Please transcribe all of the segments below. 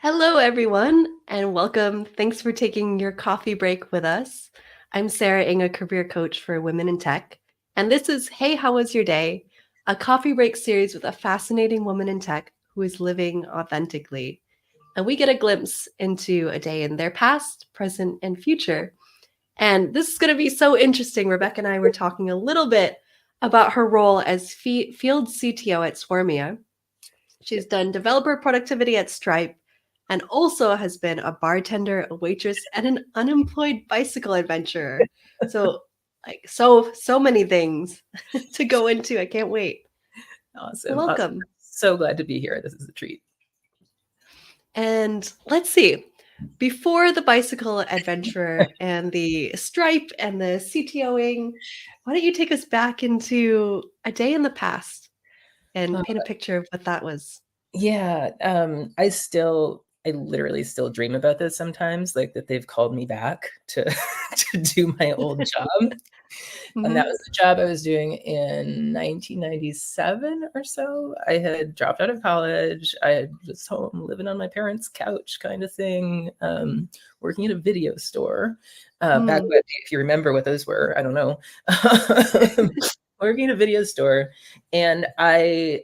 Hello, everyone, and welcome. Thanks for taking your coffee break with us. I'm Sarah Ing, a career coach for women in tech. And this is Hey, How Was Your Day? A coffee break series with a fascinating woman in tech who is living authentically. And we get a glimpse into a day in their past, present, and future. And this is going to be so interesting. Rebecca and I were talking a little bit about her role as field CTO at Swarmia. She's done developer productivity at Stripe and also has been a bartender, a waitress, and an unemployed bicycle adventurer. So, so many things to go into. I can't wait. Awesome. Welcome. So glad to be here. This is a treat. And let's see. Before the bicycle adventurer and the Stripe and the CTOing, why don't you take us back into a day in the past and paint a picture of what that was? Yeah. I literally still dream about this sometimes, like that they've called me back to to do my old job. And that Mhm. was the job I was doing in 1997 or so. I had dropped out of college. I was home living on my parents' couch kind of thing, working at a video store. Back Mm. when, if you remember what those were, I don't know. Working at a video store. And I,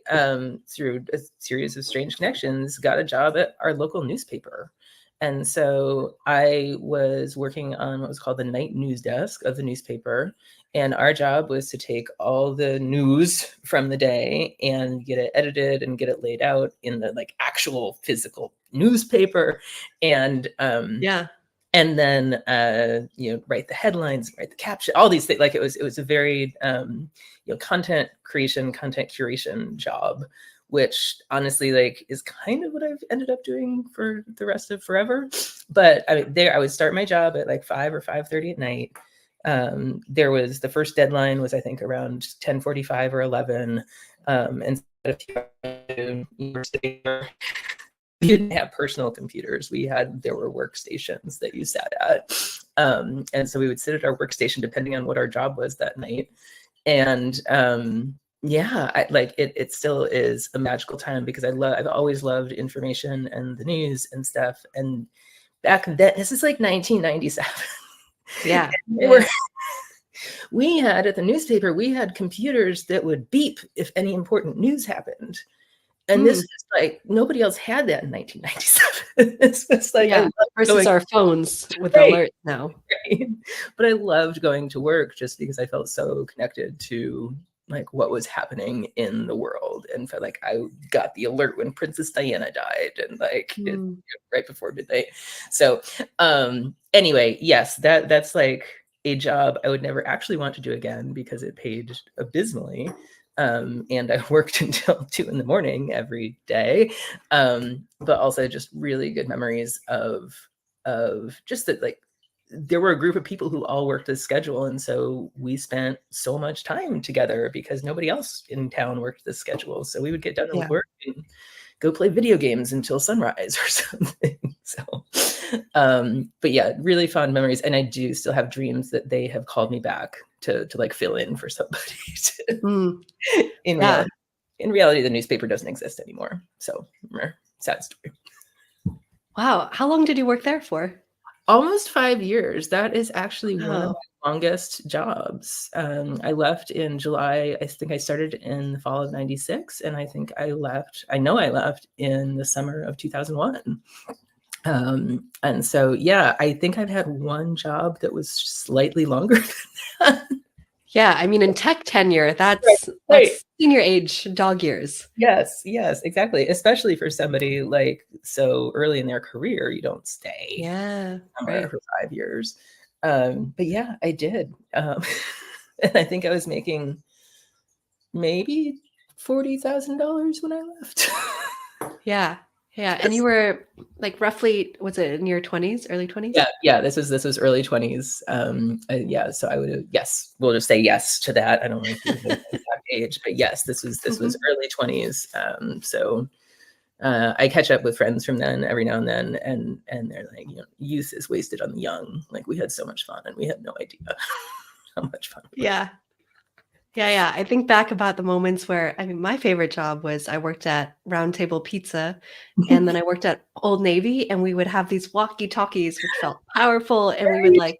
through a series of strange connections, got a job at our local newspaper. And so I was working on what was called the night news desk of the newspaper. And our job was to take all the news from the day and get it edited and get it laid out in the like actual physical newspaper. And Yeah. and then write the headlines, write the caption, all these things. Like it was a very content creation, content curation job, which honestly like is kind of what I've ended up doing for the rest of forever. But I mean, there I would start my job at like 5 or 5:30 at night. There was the first deadline was I think around 10:45 or 11, and we didn't have personal computers. There were workstations that you sat at. And so we would sit at our workstation depending on what our job was that night. And it still is a magical time because I've always loved information and the news and stuff. And back then, this is like 1997. Yeah. We had at the newspaper, we had computers that would beep if any important news happened. And this was like, nobody else had that in 1997. This was like, yeah, versus our phones with right, alerts now. right. But I loved going to work just because I felt so connected to like what was happening in the world and felt like I got the alert when Princess Diana died and like right before midnight. So anyway, yes, that's like a job I would never actually want to do again because it paid abysmally. And I worked until 2 a.m. every day. But also just really good memories of just that, like, there were a group of people who all worked this schedule. And so we spent so much time together because nobody else in town worked this schedule. So we would get done with work and go play video games until sunrise or something. So, but yeah, really fond memories. And I do still have dreams that they have called me back to like fill in for somebody. In reality, the newspaper doesn't exist anymore. So sad story. Wow. How long did you work there for? Almost 5 years. That is actually one of my longest jobs. I left in July. I think I started in the fall of 96. And I think I left in the summer of 2001. And so, yeah, I think I've had one job that was slightly longer than that. Yeah, I mean, in tech tenure, that's senior age dog years. Yes, exactly. Especially for somebody like so early in their career, you don't stay somewhere for 5 years. But yeah, I did. And I think I was making maybe $40,000 when I left. Yeah. And you were like roughly, was it in your 20s, early 20s? Yeah. This was early 20s. So I would have, yes, we'll just say yes to that. I don't know if you know the exact age, but yes, this was early 20s. So I catch up with friends from then every now and then, and they're like, youth is wasted on the young. Like we had so much fun, and we had no idea how much fun. Yeah. Yeah. I think back about the moments where, I mean, my favorite job was I worked at Round Table Pizza, and then I worked at Old Navy, and we would have these walkie-talkies, which felt powerful, and we would Right? like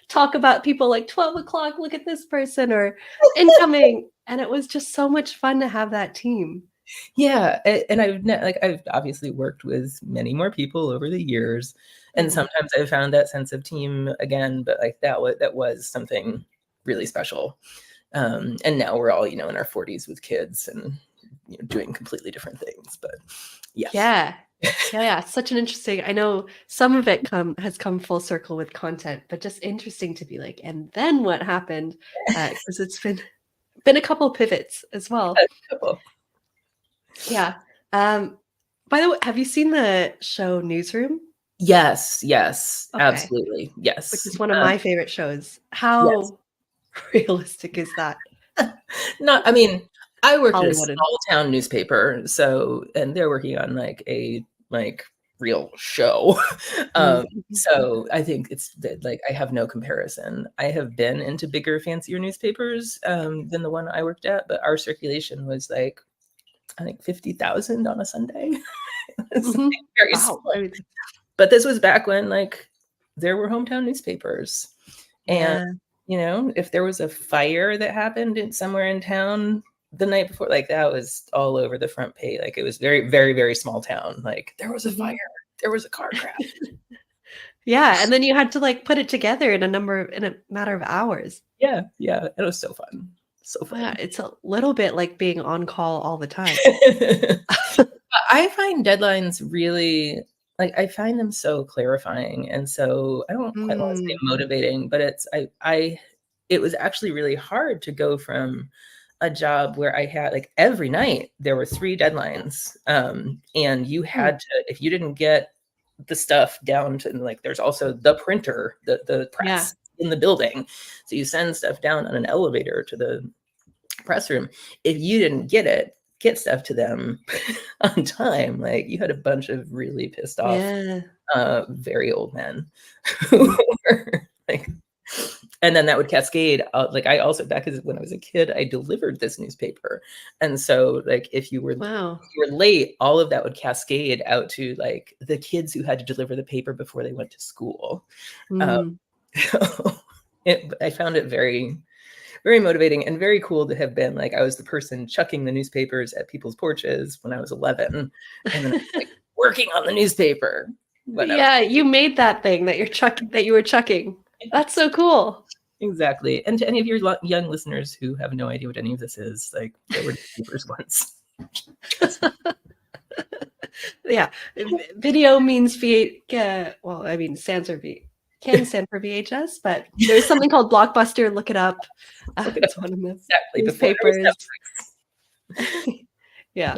talk about people like 12 o'clock, look at this person, or incoming. And it was just so much fun to have that team. Yeah, and I've obviously worked with many more people over the years, and Mhm. sometimes I've found that sense of team again, but like that was something really special. And now we're all, in our 40s with kids and doing completely different things. But yes. Yeah. Yeah. Such an interesting, I know some of it has come full circle with content, but just interesting to be like, and then what happened? Because it's been a couple pivots as well. Couple. Yeah. Um, by the way, have you seen the show Newsroom? Yes, Okay. absolutely. Which Yes. is one of my favorite shows. Yes. How realistic is that? Not, I mean, I worked at a Hollywooded. small town newspaper, so, and they're working on like a real show. Mm, Um, mhm. so I think it's that like I have no comparison. I have been into bigger, fancier newspapers than the one I worked at, but our circulation was like I think 50,000 on a Sunday. It's like Mhm. very Wow. small. I mean, But this was back when like there were hometown newspapers. And, yeah. if there was a fire that happened somewhere in town the night before, like that was all over the front page. Like it was very, very, very small town. Like there was a fire, Mhm. there was a car crash. Yeah, and then you had to, like, put it together in a matter of hours. Yeah. It was so fun. So Oh, yeah, fun. it's a little bit like being on call all the time. I find deadlines really like I find them so clarifying and so I don't quite want to say Mm, motivating, but it was actually really hard to go from a job where I had like every night there were 3 deadlines. And you mm, had to if you didn't get the stuff down to like there's also the printer, the yeah. press in the building. So you send stuff down on an elevator to the press room. If you didn't get stuff to them on time, like you had a bunch of really pissed off, Yeah. very old men who Mhm. were like, and then that would cascade out. Like I also back as when I was a kid, I delivered this newspaper, and so like if Wow. you were late, all of that would cascade out to like the kids who had to deliver the paper before they went to school. Um, Mm. so I found it very very motivating and very cool to have been like I was the person chucking the newspapers at people's porches when I was 11, and then I was like working on the newspaper when I was Yeah, you made that thing that you were chucking. That's so cool. exactly. And to any of your young listeners who have no idea what any of this is, like there were newspapers once. Trust me. Yeah, video means well, I mean, can stand for VHS, but there's something called Blockbuster. Look it up. Look it up. It's one of the Exactly. newspapers. Yeah,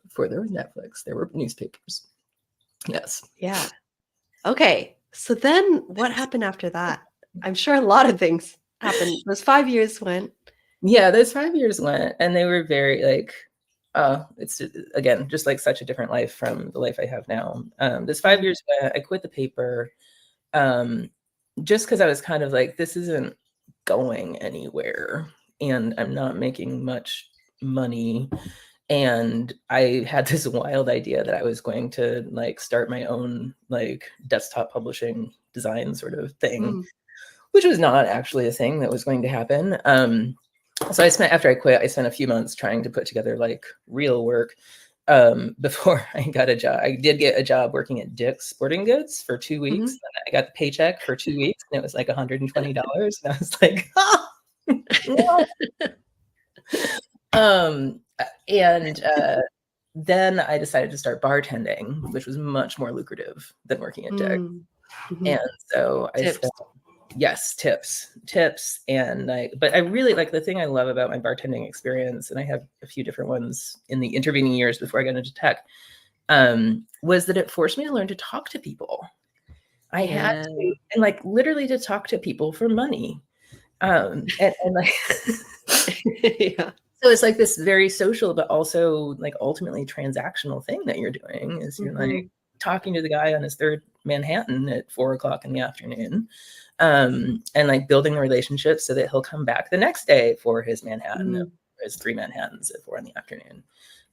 Before there was Netflix, there were newspapers. Yes. yeah. Okay, so then what happened after that? I'm sure a lot of things happened. Those 5 years went. Yeah, those 5 years went, and they were very like, it's again just like such a different life from the life I have now. This five Mm, years went, I quit the paper, um, just because I was kind of like, this isn't going anywhere, and I'm not making much money. And I had this wild idea that I was going to like start my own like desktop publishing design sort of thing, mm, which was not actually a thing that was going to happen. So after I quit, I spent a few months trying to put together like real work. Before I got a job, I did get a job working at Dick's Sporting Goods for 2 weeks. mhm. And I got the paycheck for 2 weeks, and it was like $120. And I was like, no. And then I decided to start bartending, which was much more lucrative than working at Dick's. Mm, mhm. And so I Tips. spent yes, tips. And but I really like the thing I love about my bartending experience, and I have a few different ones in the intervening years before I got into tech, was that it forced me to learn to talk to people. I had Yeah. to, and like literally to talk to people for money. And like, Yeah. so it's like this very social, but also like ultimately transactional thing that you're doing is you're like Mhm. talking to the guy on his third Manhattan at 4:00 in the afternoon, and like building the relationship so that he'll come back the next day for his Manhattan, his 3 Manhattans at 4 in the afternoon.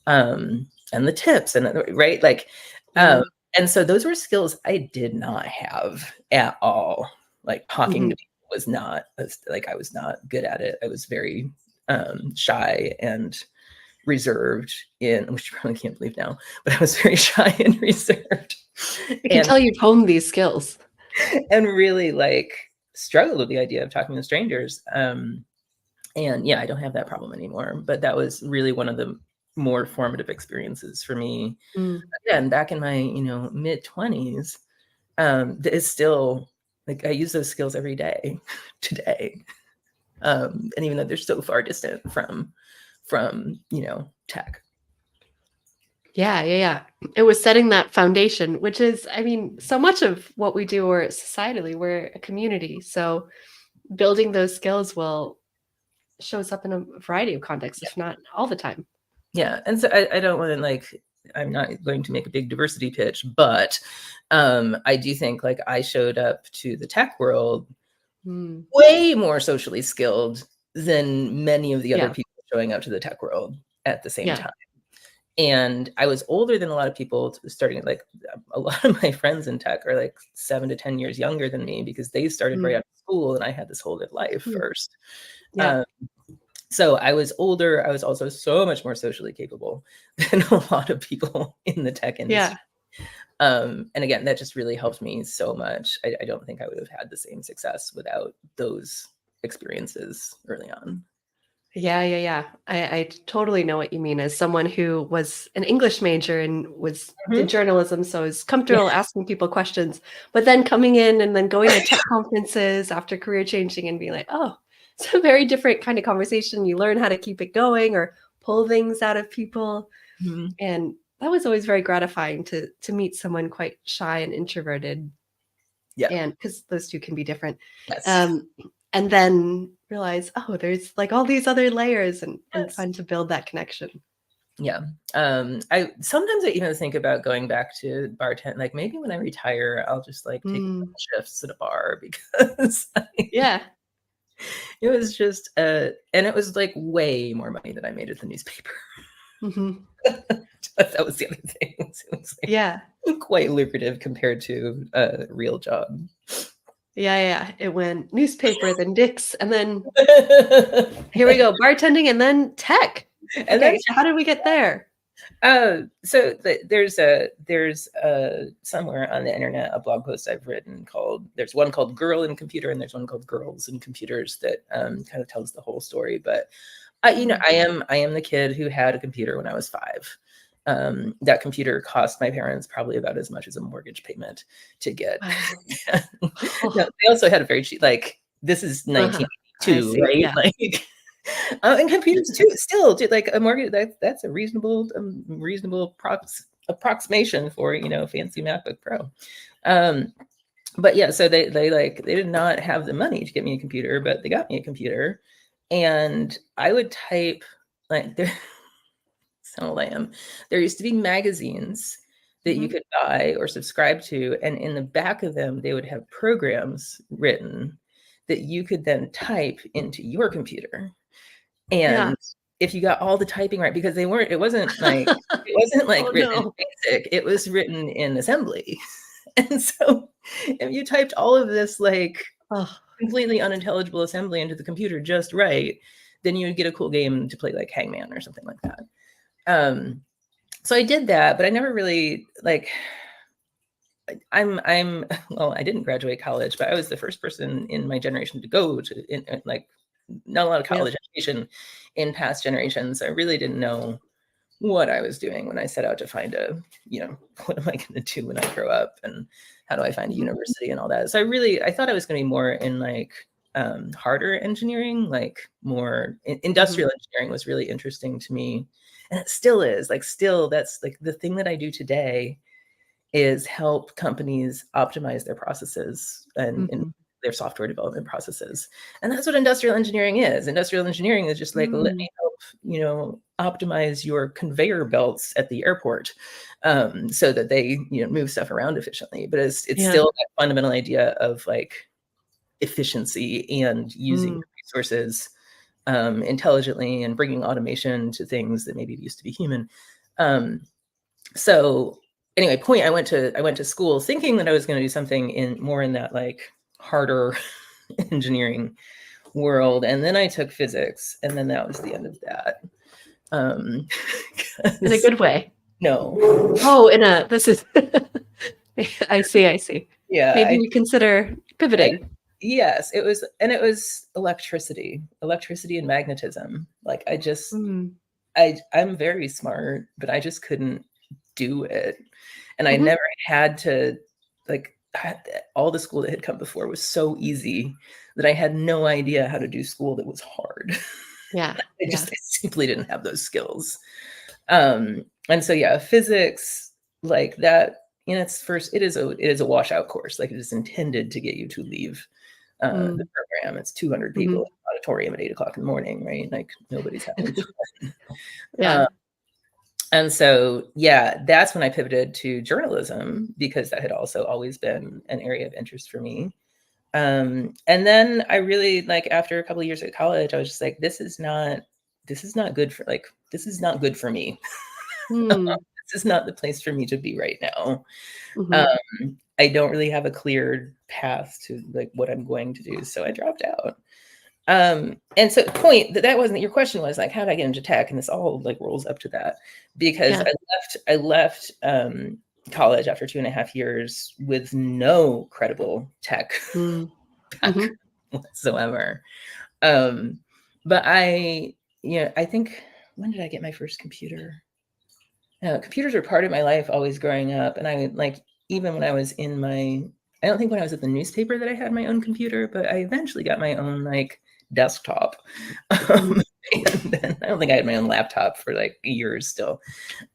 And the tips and right, like, and so those were skills I did not have at all. Like talking to people was not like, I was not good at it. I was very shy and reserved which you probably can't believe now, but I was very shy and reserved. I can tell you've honed these skills. And really like struggled with the idea of talking to strangers. And yeah, I don't have that problem anymore, but that was really one of the more formative experiences for me. Again, back in my, mid-20s, is still like, I use those skills every day today. And even though they're so far distant from, tech. Yeah. It was setting that foundation, which is, I mean, so much of what we do, or societally, we're a community. So building those skills shows up in a variety of contexts, if not all the time. Yeah. And so I don't want to like, I'm not going to make a big diversity pitch, but I do think like I showed up to the tech world way more socially skilled than many of the other people showing up to the tech world at the same time. And I was older than a lot of people, starting like a lot of my friends in tech are like 7 to 10 years younger than me because they started right after school and I had this whole life first. So I was older. I was also so much more socially capable than a lot of people in the tech industry. And again, that just really helped me so much. I don't think I would have had the same success without those experiences early on. Yeah. I totally know what you mean. As someone who was an English major and was in journalism, so I was comfortable asking people questions, but then coming in and then going to tech conferences after career changing and being like, oh, it's a very different kind of conversation. You learn how to keep it going or pull things out of people. And that was always very gratifying to meet someone quite shy and introverted. And because those two can be different. And then realize, oh, there's like all these other layers and fun to build that connection. Yeah. I sometimes I even think about going back to bartend. Like maybe when I retire, I'll just like take shifts at a bar because it was just and it was like way more money than I made at the newspaper. That was the other thing. It was like quite lucrative compared to a real job. Yeah. It went newspaper, then Dick's, and then here we go, bartending, and then tech. And then so how did we get there? So there's somewhere on the internet a blog post I've written there's one called Girl in Computer and there's one called Girls in Computers that kind of tells the whole story. But I am the kid who had a computer when I was 5. That computer cost my parents probably about as much as a mortgage payment to get. They also had a very cheap, like this is 1982, right? Yeah. Like, and computers too, still like a mortgage. That's a reasonable approximation for fancy MacBook Pro. But yeah, so they did not have the money to get me a computer, but they got me a computer, and I would type like there. So lame. There used to be magazines that you could buy or subscribe to, and in the back of them, they would have programs written that you could then type into your computer. And if you got all the typing right, because it wasn't like written in BASIC, it was written in assembly. And so if you typed all of this like completely unintelligible assembly into the computer just right, then you would get a cool game to play like Hangman or something like that. So I did that, but I never really like, well, I didn't graduate college, but I was the first person in my generation to go to like not a lot of college education in past generations. I really didn't know what I was doing when I set out to find what am I going to do when I grow up and how do I find a university and all that. So I thought I was going to be more in like harder engineering, like more industrial engineering was really interesting to me. And it still is like, that's like the thing that I do today is help companies optimize their processes and their software development processes. And that's what industrial engineering is. Industrial engineering is just like, let me help optimize your conveyor belts at the airport, so that they, move stuff around efficiently. But it's still that fundamental idea of like efficiency and using your resources intelligently, and bringing automation to things that maybe used to be human. So anyway, I went to school thinking that I was going to do something more in that like harder engineering world, and then I took physics, and then that was the end of that. In a good way. No. Oh, this is I see. Yeah. Maybe you consider pivoting. Yes, it was electricity and magnetism. Like I'm very smart, but I just couldn't do it. And I never had to, like, all the school that had come before was so easy that I had no idea how to do school that was hard. Yeah. I simply didn't have those skills. And so, physics, like that, it is a washout course. Like, it is intended to get you to leave the program. It's 200 people in the auditorium at 8:00 in the morning, right? Like, nobody's having fun. Yeah. And so, that's when I pivoted to journalism, because that had also always been an area of interest for me. And then I really, like, after a couple of years at college, I was just like, this is not good for me. This is not the place for me to be right now. I don't really have a clear path to like what I'm going to do. So I dropped out. And so the point that wasn't your question, was like, how did I get into tech? And this all like rolls up to that, because I left college after 2.5 years with no credible tech background whatsoever. But I think, when did I get my first computer? Computers were part of my life always growing up. And I like, even when I was I don't think when I was at the newspaper that I had my own computer, but I eventually got my own like desktop. And then I don't think I had my own laptop for like years still.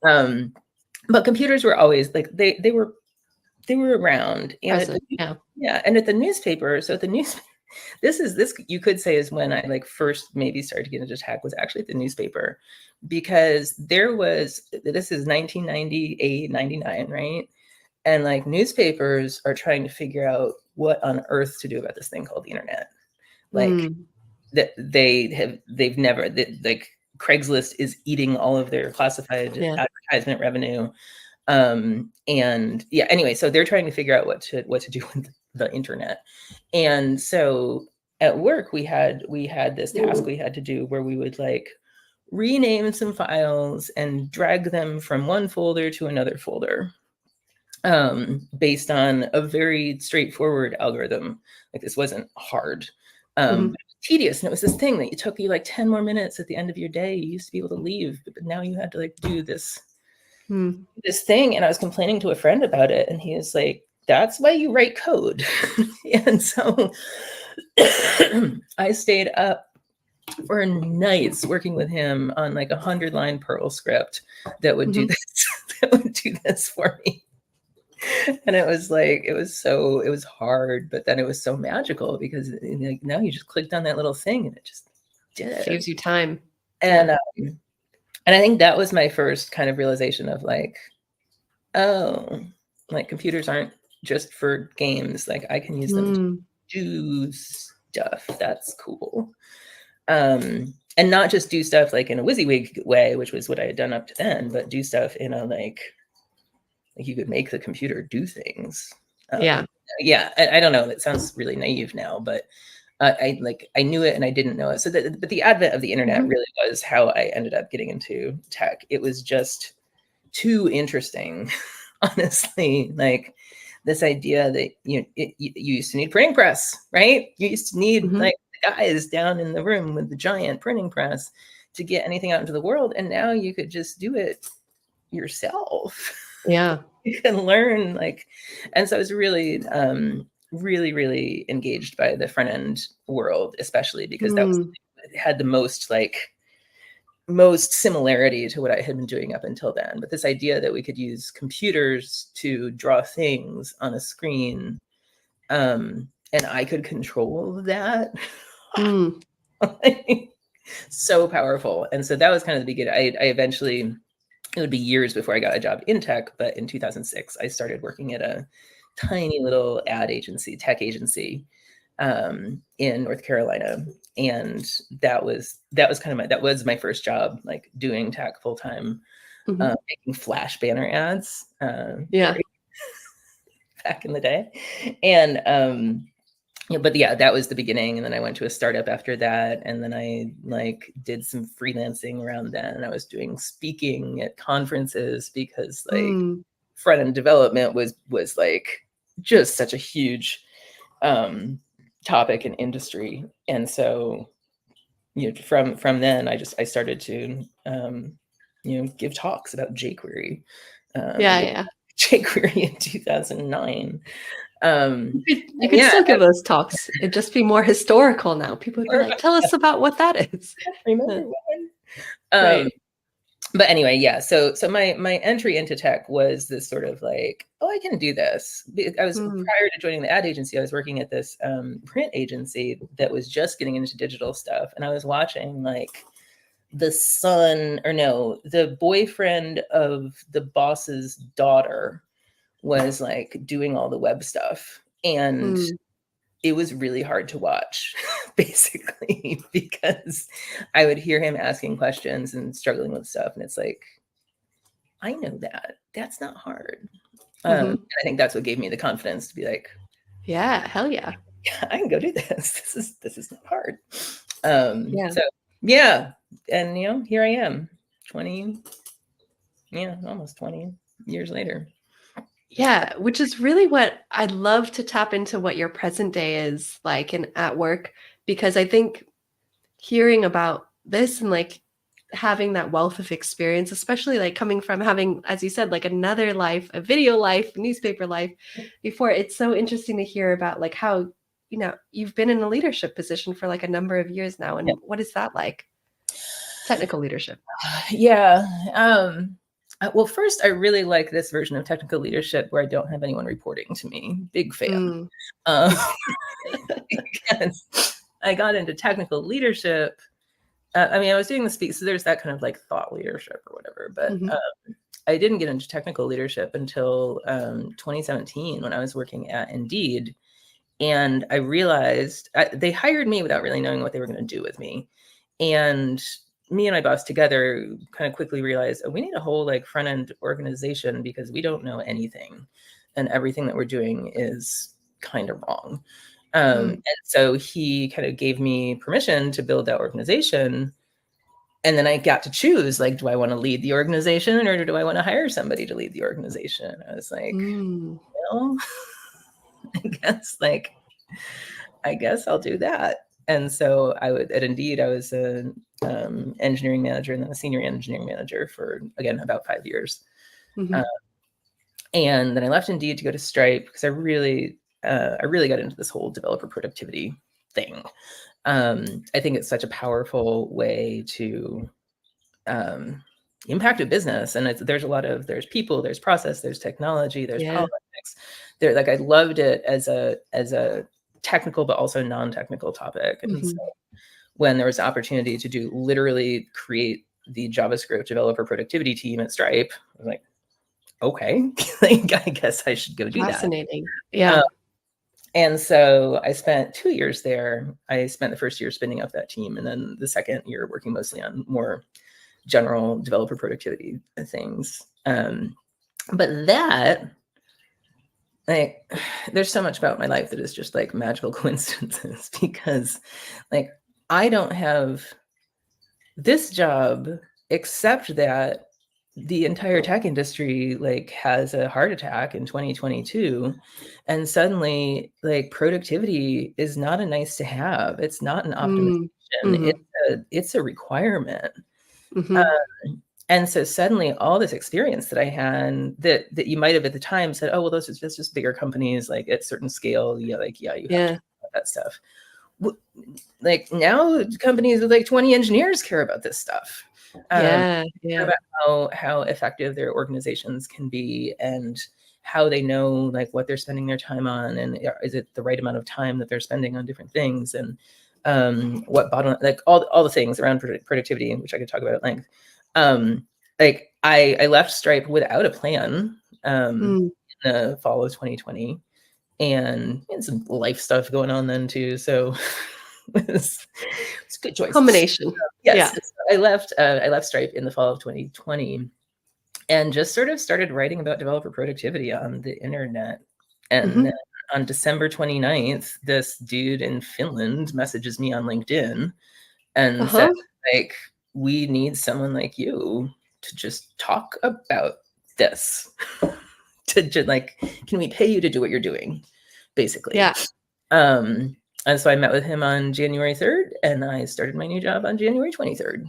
But computers were always like, they were around. And and at the newspaper, this you could say is when I like first maybe started to get into tech, was actually at the newspaper, because this is 1998, 99, right? And like, newspapers are trying to figure out what on earth to do about this thing called the internet. Like, that they've never, like, Craigslist is eating all of their classified advertisement revenue. Anyway, so they're trying to figure out what to do with the internet. And so at work, we had this task we had to do, where we would like rename some files and drag them from one folder to another folder, based on a very straightforward algorithm. Like, this wasn't hard, but it was tedious. And it was this thing that took you like 10 more minutes at the end of your day. You used to be able to leave, but now you had to like do this thing. And I was complaining to a friend about it, and he was like, that's why you write code. And so I stayed up for nights working with him on like 100-line Perl script that would do this for me. And it was like, it was hard, but then it was so magical, because like, now you just clicked on that little thing and it just did it. Saves you time. And I think that was my first kind of realization of like, oh, like, computers aren't just for games. Like, I can use them to do stuff. That's cool. And not just do stuff like in a WYSIWYG way, which was what I had done up to then, but do stuff in a like you could make the computer do things. I don't know. That sounds really naive now, but I knew it and I didn't know it. So but the advent of the internet really was how I ended up getting into tech. It was just too interesting, honestly. Like, this idea that you used to need printing press, right? You used to need like the guys down in the room with the giant printing press to get anything out into the world, and now you could just do it yourself. Yeah, you can learn, like, and so I was really, really engaged by the front end world, especially because that was had the most similarity to what I had been doing up until then. But this idea that we could use computers to draw things on a screen, and I could control that. So powerful. And so that was kind of the beginning. I eventually, it would be years before I got a job in tech, but in 2006, I started working at a tiny little ad agency, tech agency, in North Carolina. And that was my first job, like doing tech full time, making flash banner ads, Yeah. back in the day. And, yeah, but yeah, that was the beginning. And then I went to a startup after that. And then I like did some freelancing around then. And I was doing speaking at conferences because like front end development was like just such a huge topic in industry. And so, you know, from then I started to you know, give talks about jQuery. Yeah. jQuery in 2009. You could still give those talks. It'd just be more historical now. People would be like, tell us about what that is. Remember when? Right. But anyway, yeah. So my entry into tech was this sort of like, oh, I can do this. I was prior to joining the ad agency, I was working at this print agency that was just getting into digital stuff, and I was watching like the boyfriend of the boss's daughter was like doing all the web stuff, and it was really hard to watch, basically, because I would hear him asking questions and struggling with stuff. And it's like, I know that. That's not hard. And I think that's what gave me the confidence to be like, yeah, hell yeah. Yeah, I can go do this. This is not hard. Yeah. So yeah. And you know, here I am, almost 20 years later. Yeah, which is really what I'd love to tap into, what your present day is like and at work, because I think hearing about this and like having that wealth of experience, especially like coming from having, as you said, like another life, a video life, newspaper life before, it's so interesting to hear about like how, you know, you've been in a leadership position for like a number of years now. And what is that like? Technical leadership. Yeah. Well, first, I really like this version of technical leadership where I don't have anyone reporting to me. Big fan. Because I got into technical leadership. I mean, I was doing the speak, so there's that kind of like thought leadership or whatever. But I didn't get into technical leadership until 2017 when I was working at Indeed. And I realized they hired me without really knowing what they were going to do with me. And me and my boss together kind of quickly realized, oh, we need a whole like front end organization because we don't know anything, and everything that we're doing is kind of wrong. And so he kind of gave me permission to build that organization. And then I got to choose, like, do I want to lead the organization or do I want to hire somebody to lead the organization? I was like, well, I guess I'll do that. And so at Indeed, I was an engineering manager and then a senior engineering manager for, again, about 5 years. And then I left Indeed to go to Stripe because I really got into this whole developer productivity thing. I think it's such a powerful way to impact a business. And there's people, there's process, there's technology, there's politics. Like I loved it as a technical but also non-technical topic. And so when there was opportunity to literally create the JavaScript developer productivity team at Stripe, I was like, okay, like, I guess I should go do that. Fascinating. Yeah. And so I spent 2 years there. I spent the first year spinning up that team, and then the second year working mostly on more general developer productivity things. But that, like, there's so much about my life that is just like magical coincidences, because like I don't have this job except that the entire tech industry like has a heart attack in 2022, and suddenly like productivity is not a nice to have. It's not an optimization. It's a requirement. And so suddenly all this experience that I had that you might have at the time said, oh, well, that's just bigger companies, like at certain scale. You have to about that stuff. Like now companies with like 20 engineers care about this stuff. About how effective their organizations can be and how they know like what they're spending their time on, and is it the right amount of time that they're spending on different things. And what bottom, like all the things around productivity, which I could talk about at length. Like I left Stripe without a plan in the fall of 2020, and some life stuff going on then too. So it's a good choice. Combination. Yes, Yeah. I left Stripe in the fall of 2020, and just sort of started writing about developer productivity on the internet. And then on December 29th, this dude in Finland messages me on LinkedIn and said, like, we need someone like you to just talk about this. To just, like, can we pay you to do what you're doing, basically? Yeah. And so I met with him on January 3rd, and I started my new job on January 23rd.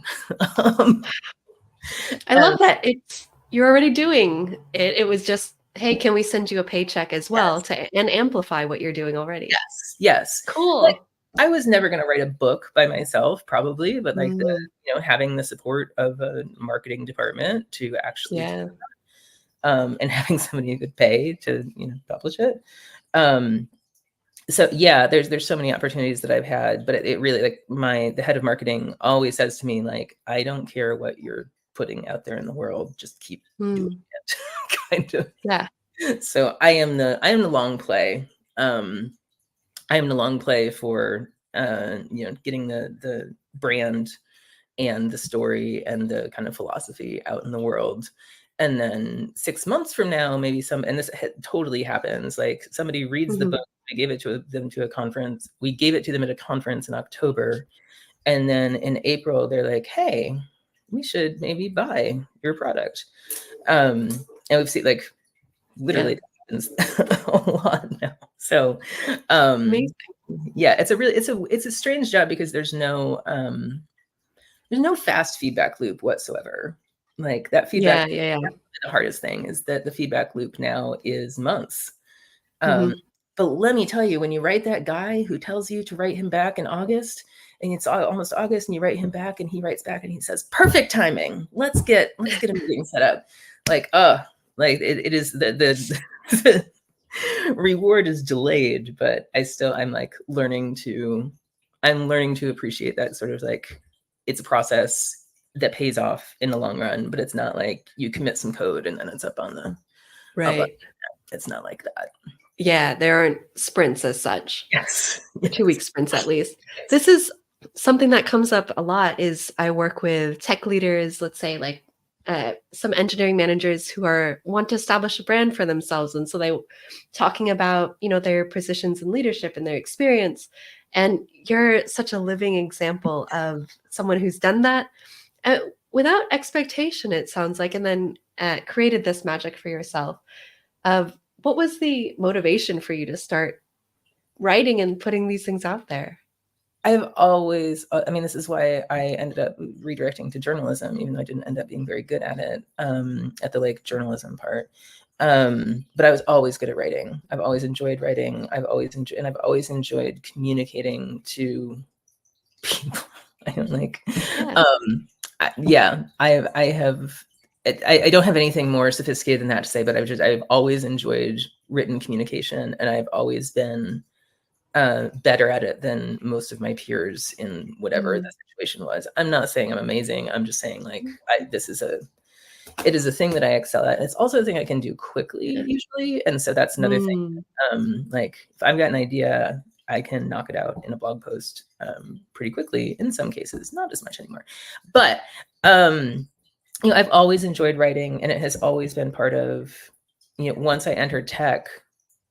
I love that you're already doing it. It was just, hey, can we send you a paycheck as well and amplify what you're doing already? Yes. Cool. Like, I was never going to write a book by myself, probably, but like having the support of a marketing department to actually do that, and having somebody who could pay to publish it. So yeah, there's so many opportunities that I've had, but it really, like, the head of marketing always says to me, like, I don't care what you're putting out there in the world, just keep doing it. Kind of. Yeah. So I am the long play. I am the long play for getting the brand and the story and the kind of philosophy out in the world. And then 6 months from now, maybe and this totally happens, like somebody reads the book. We gave it to them to a conference. We gave it to them at a conference in October. And then in April, they're like, hey, we should maybe buy your product. And we've seen, like, literally happens a lot now. So yeah, it's a strange job because there's no fast feedback loop whatsoever. Like, that feedback, the hardest thing is that the feedback loop now is months. But let me tell you, when you write that guy who tells you to write him back in August, and it's almost August, and you write him back, and he writes back, and he says, perfect timing. Let's get a meeting set up. Like, like it is the reward is delayed, but I'm like learning to appreciate that sort of, like, it's a process that pays off in the long run, but it's not like you commit some code and then it's up on the it's not like that. Yeah, there aren't sprints as such. Yes. 2-week sprints at least. This is something that comes up a lot. Is I work with tech leaders, let's say, like some engineering managers who want to establish a brand for themselves, and so they talking about their positions in leadership and their experience. And you're such a living example of someone who's done that without expectation, it sounds like, and then created this magic for yourself. What was the motivation for you to start writing and putting these things out there? I've always, this is why I ended up redirecting to journalism, even though I didn't end up being very good at it, at the journalism part. But I was always good at writing. I've always enjoyed writing. I've always enjoyed communicating to people. I don't have anything more sophisticated than that to say, but I've always enjoyed written communication, and I've always been better at it than most of my peers in whatever the situation was. I'm not saying I'm amazing. I'm just saying, like, it is a thing that I excel at. It's also a thing I can do quickly usually. And so that's another thing. Like, if I've got an idea, I can knock it out in a blog post pretty quickly in some cases, not as much anymore. But I've always enjoyed writing, and it has always been part of, once I entered tech,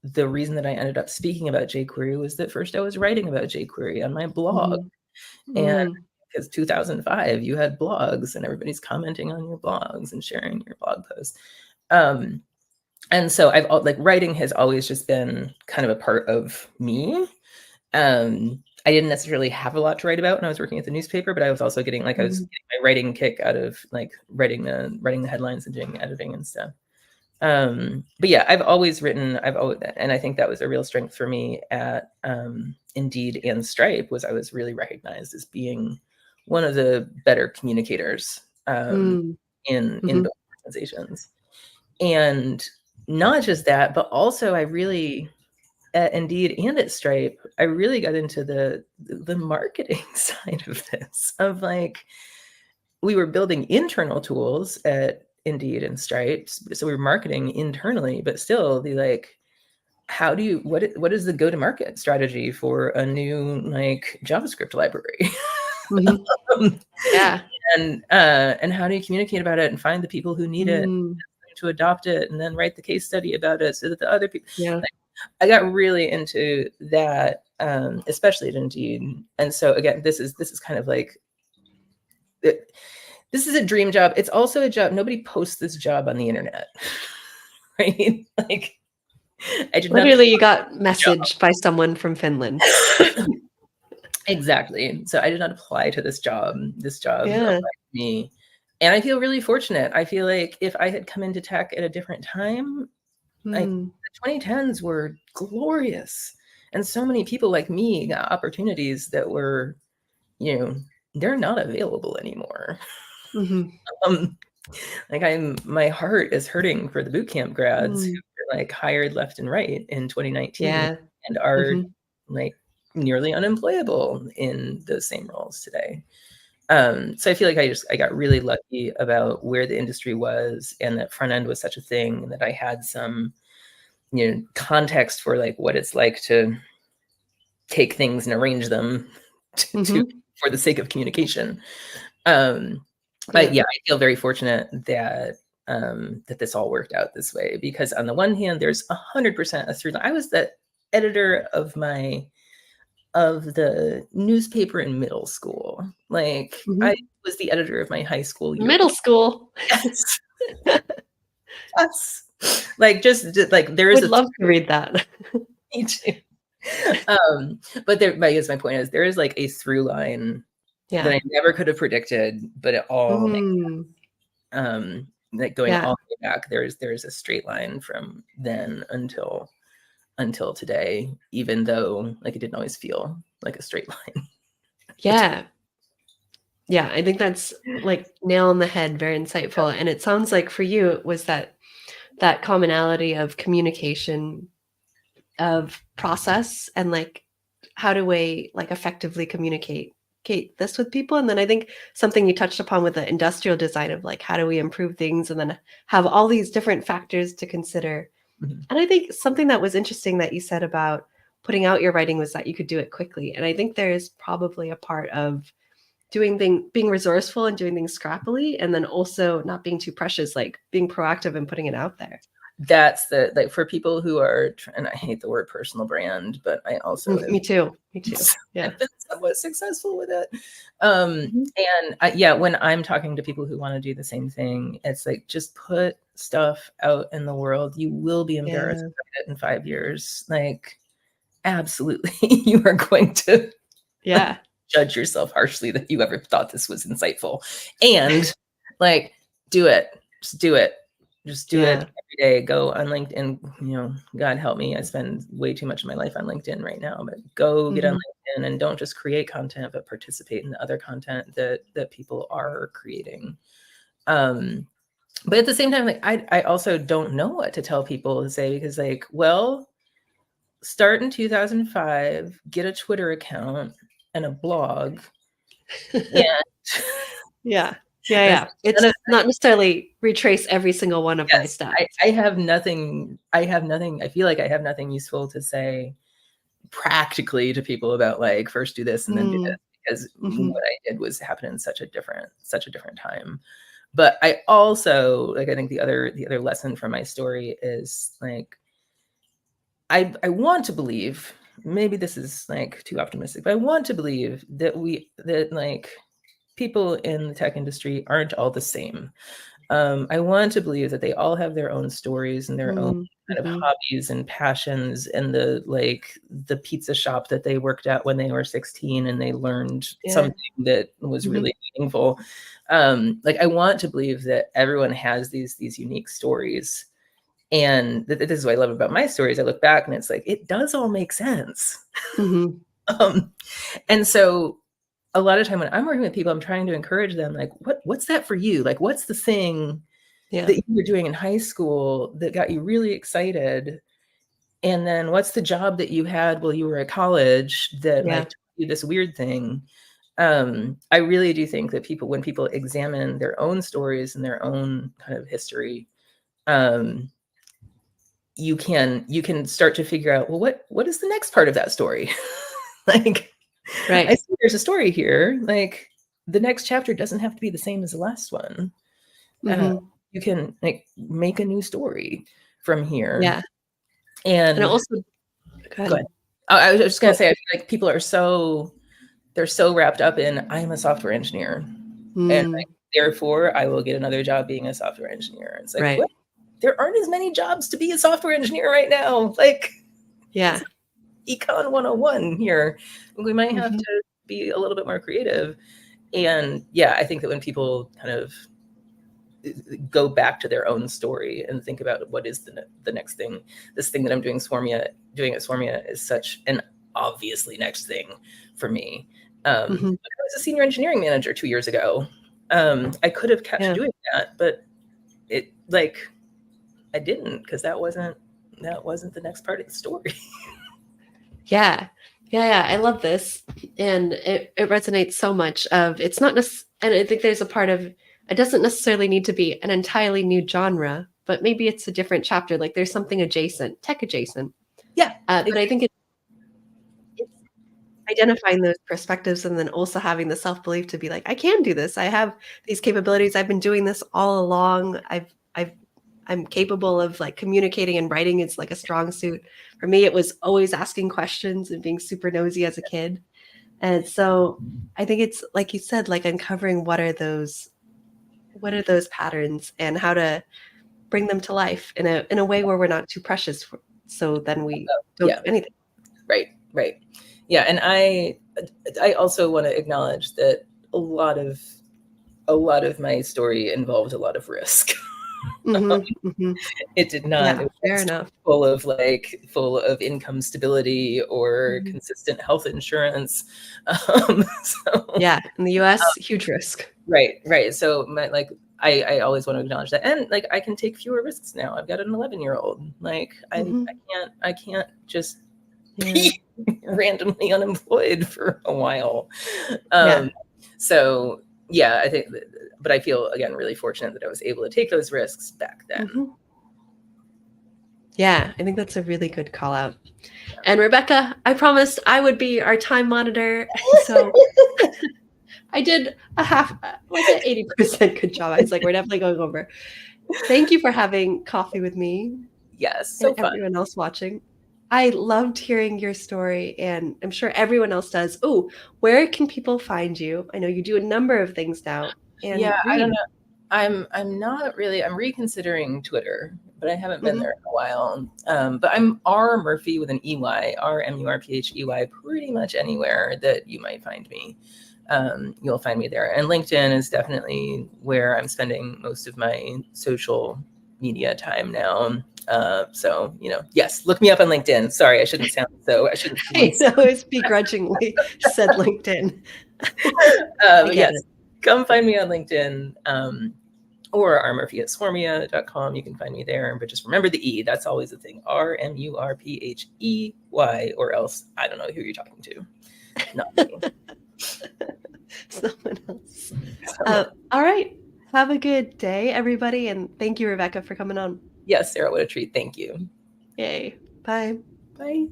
the reason that I ended up speaking about jQuery was that first I was writing about jQuery on my blog. And because 2005, you had blogs, and everybody's commenting on your blogs and sharing your blog posts. And so writing has always just been kind of a part of me. I didn't necessarily have a lot to write about when I was working at the newspaper, but I was also getting I was getting my writing kick out of writing the headlines and doing editing and stuff. But yeah, I've always written, and I think that was a real strength for me at Indeed and Stripe, was I was really recognized as being one of the better communicators in both organizations. And not just that, but also I really at Indeed and at Stripe, I really got into the marketing side of this, of like, we were building internal tools at Indeed and Stripe, so we were marketing internally, but still the like, what is the go-to-market strategy for a new like JavaScript library? Mm-hmm. Yeah. And how do you communicate about it and find the people who need it to adopt it, and then write the case study about it so that the other people, Yeah. like, I got really into that, especially at Indeed. And so again, this is kind of like, this is a dream job. It's also a job. Nobody posts this job on the internet, right? Like, I did Literally, you got messaged by someone from Finland. Exactly. So I did not apply to this job. This job Yeah. applied to me. And I feel really fortunate. I feel like if I had come into tech at a different time, like the 2010s were glorious. And so many people like me got opportunities that were, you know, they're not available anymore. Like, my heart is hurting for the bootcamp grads who were like hired left and right in 2019 and are like nearly unemployable in those same roles today. So I feel like I got really lucky about where the industry was, and that front end was such a thing, and that I had some, you know, context for like what it's like to take things and arrange them to for the sake of communication. But yeah, I feel very fortunate that that this all worked out this way, because on the one hand, there's 100% a through line. I was the editor of the newspaper in middle school. Like, I was the editor of my high school yearbook. Middle school. Yes. Yes. Like, just like there is. Would love to read that. Me too. But I guess my point is, there is like a through line that I never could have predicted, but it all makes sense. Like going all the way back, there's a straight line from then until today, even though like it didn't always feel like a straight line. Yeah, I think that's like nail on the head, very insightful. And it sounds like for you it was that commonality of communication, of process, and like how do we like effectively communicate this with people. And then I think something you touched upon with the industrial design of like how do we improve things, and then have all these different factors to consider. And I think something that was interesting that you said about putting out your writing was that you could do it quickly. And I think there is probably a part of being resourceful and doing things scrappily, and then also not being too precious, like being proactive and putting it out there. That's the, like, for people who are, and I hate the word personal brand, but I also me too. Yeah, I've been somewhat successful with it. And when I'm talking to people who want to do the same thing, it's like, just put stuff out in the world. You will be embarrassed about it in 5 years. Like, absolutely, you are going to judge yourself harshly that you ever thought this was insightful. And like, do it. Just do it. Just do it every day. Go on LinkedIn. You know, God help me, I spend way too much of my life on LinkedIn right now, but go get on LinkedIn, and don't just create content, but participate in the other content that people are creating. But at the same time, like, I also don't know what to tell people to say, because like, well, start in 2005, get a Twitter account and a blog. It's not necessarily retrace every single one of my steps. I have nothing. I feel like I have nothing useful to say practically to people about like, first do this and then do this, because what I did was happen in such a different time. But I also, like, I think the other lesson from my story is like, I want to believe, maybe this is like too optimistic, but I want to believe that like, people in the tech industry aren't all the same. I want to believe that they all have their own stories and their own kind of hobbies and passions, and the pizza shop that they worked at when they were 16 and they learned something that was really meaningful. Like, I want to believe that everyone has these unique stories. And this is what I love about my stories. I look back and it's like, it does all make sense. And so a lot of time when I'm working with people, I'm trying to encourage them, like, what's that for you? Like, what's the thing that you were doing in high school that got you really excited? And then what's the job that you had while you were at college that Yeah. like taught you this weird thing? I really do think that when people examine their own stories and their own kind of history, you can start to figure out, well, what is the next part of that story? Like, I Right. see there's a story here. Like, the next chapter doesn't have to be the same as the last one. Hmm. You can like make a new story from here. Yeah. And And also, go go ahead. ahead. I was just gonna Oh, say, I feel like people are they're so wrapped up in I am a software engineer, and mm, like, therefore I will get another job being a software engineer. It's like, right. what? There aren't as many jobs to be a software engineer right now. Like, Yeah. it's econ 101 here. We might have Hmm. to be a little bit more creative. And yeah, I think that when people kind of go back to their own story and think about what is the next thing, this thing that I'm doing at Swarmia is such an obviously next thing for me. I Hmm. was a senior engineering manager 2 years ago. I could have kept Yeah. doing that, but it like I didn't, because that wasn't the next part of the story. Yeah. Yeah. Yeah. I love this. And it resonates so much of it's not and I think there's a part of it doesn't necessarily need to be an entirely new genre, but maybe it's a different chapter. Like there's something adjacent, tech adjacent. Yeah, But I think it's identifying those perspectives and then also having the self-belief to be like, I can do this. I have these capabilities. I've been doing this all along. I'm capable of like communicating and writing is like a strong suit. For me, it was always asking questions and being super nosy as a kid. And so I think it's like you said, like uncovering what are those patterns and how to bring them to life in a way where we're not too precious so then we don't yeah, do anything. right. Yeah, and I also want to acknowledge that a lot of my story involved a lot of risk. Hmm. Hmm. It did not. Yeah, It fair was enough. full of income stability or Mhm. consistent health insurance. So Yeah, in the US, huge risk. right. So I always want to acknowledge that, and like I can take fewer risks now. I've got an 11-year-old. Like Hmm. I can't just Yeah. be randomly unemployed for a while. Yeah. Um, so yeah, I think, but I feel again really fortunate that I was able to take those risks back then. Hmm. Yeah, I think that's a really good call out. And Rebecca, I promised I would be our time monitor. So I did a half, like an 80% good job. I was like, we're definitely going over. Thank you for having coffee with me Yes, and so fun. everyone else watching. I loved hearing your story, and I'm sure everyone else does. Oh, where can people find you? I know you do a number of things now and Yeah, I don't read. know. I'm not really. I'm reconsidering Twitter, but I haven't been Hmm. there in a while. But I'm R Murphy with an EY, RMURPHEY, pretty much anywhere that you might find me. You'll find me there. And LinkedIn is definitely where I'm spending most of my social media time now. So yes, look me up on LinkedIn. Sorry, I shouldn't I always begrudgingly said LinkedIn. I get yes, it. come find me on LinkedIn. Or rmurphy@swarmia.com. You can find me there. But just remember the E. That's always the thing. RMURPHEY, or else I don't know who you're talking to. Not me. Someone else. Someone. All right. Have a good day, everybody. And thank you, Rebecca, for coming on. Yes, Sarah, what a treat. Thank you. Yay. Bye. Bye.